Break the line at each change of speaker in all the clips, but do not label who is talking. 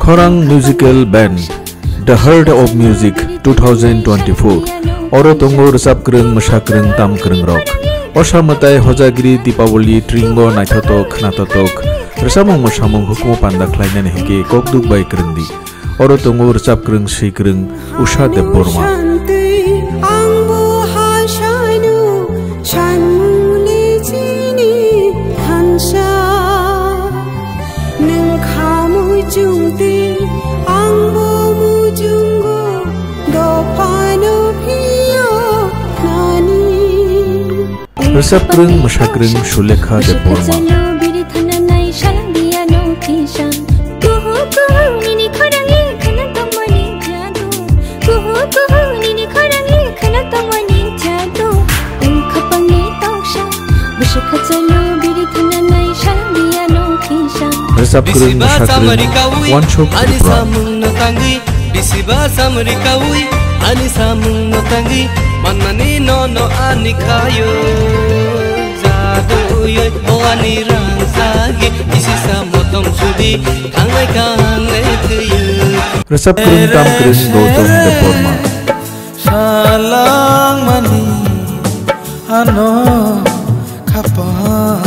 Khorang Musical Band The Heart of Music 2024 Oro tongo resap kreng masa kreng tam kreng rock Osha matai hojagiri Deepavali Tringo naithotok knatotok resamong mosamong hukumo panda klainan heke kokduk bai kreng di Oro tongo resap kreng si kreng Usha Deborma Resap kreng masa kreng Sulekha Deborma Resap kreng masa kreng One Shop
Manani no ani kayo Zado yoy o ani rangsagi Isi samotong sudi Kangai tuyo
Resap kreng tam kreng Gautam Deborma
Salang mani Ano kapang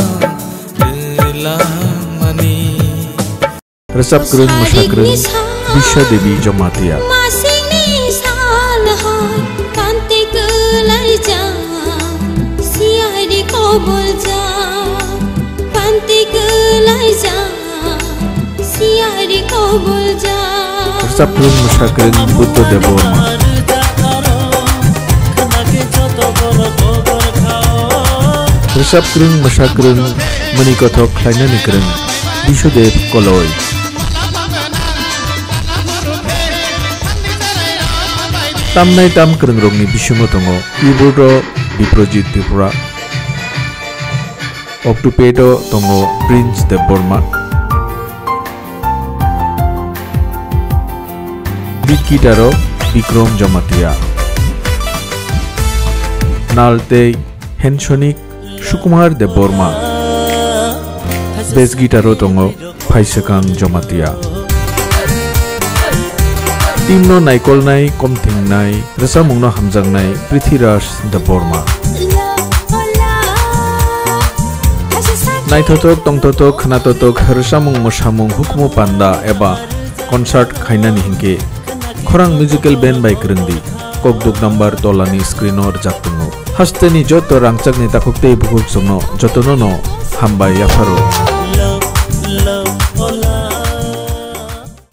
Gelang mani
Resap kreng masa kreng Bisha Devi Jamatia Resap kreng masa kreng Buddha Deborma Resap kreng masa kreng Manikothok Klainani kreng Bishudev Koloi Tamnai tam kreng rongni bisumo tongo Iburo Biprojit Tripura Oktupedo tongo Prince Deborma Beat Gitaro Bikrom Jamatia Nalte Henshonik Sukumar Deborma Bass Gitaro tongo Phaisakang Jamatia Timno Naikol Nai Komthing Nai Resamungno Hamjang Nai Prithviraj Deborma Naithotok tongtotok khnatotok resamung mosamung hukumo panda eba concert khainani hingke Khorang Musical Band by krengdi kokduk number tolani screenor jaktungo hasteni joto rangchakni takukte bukuk songno jotono no hambai yafaro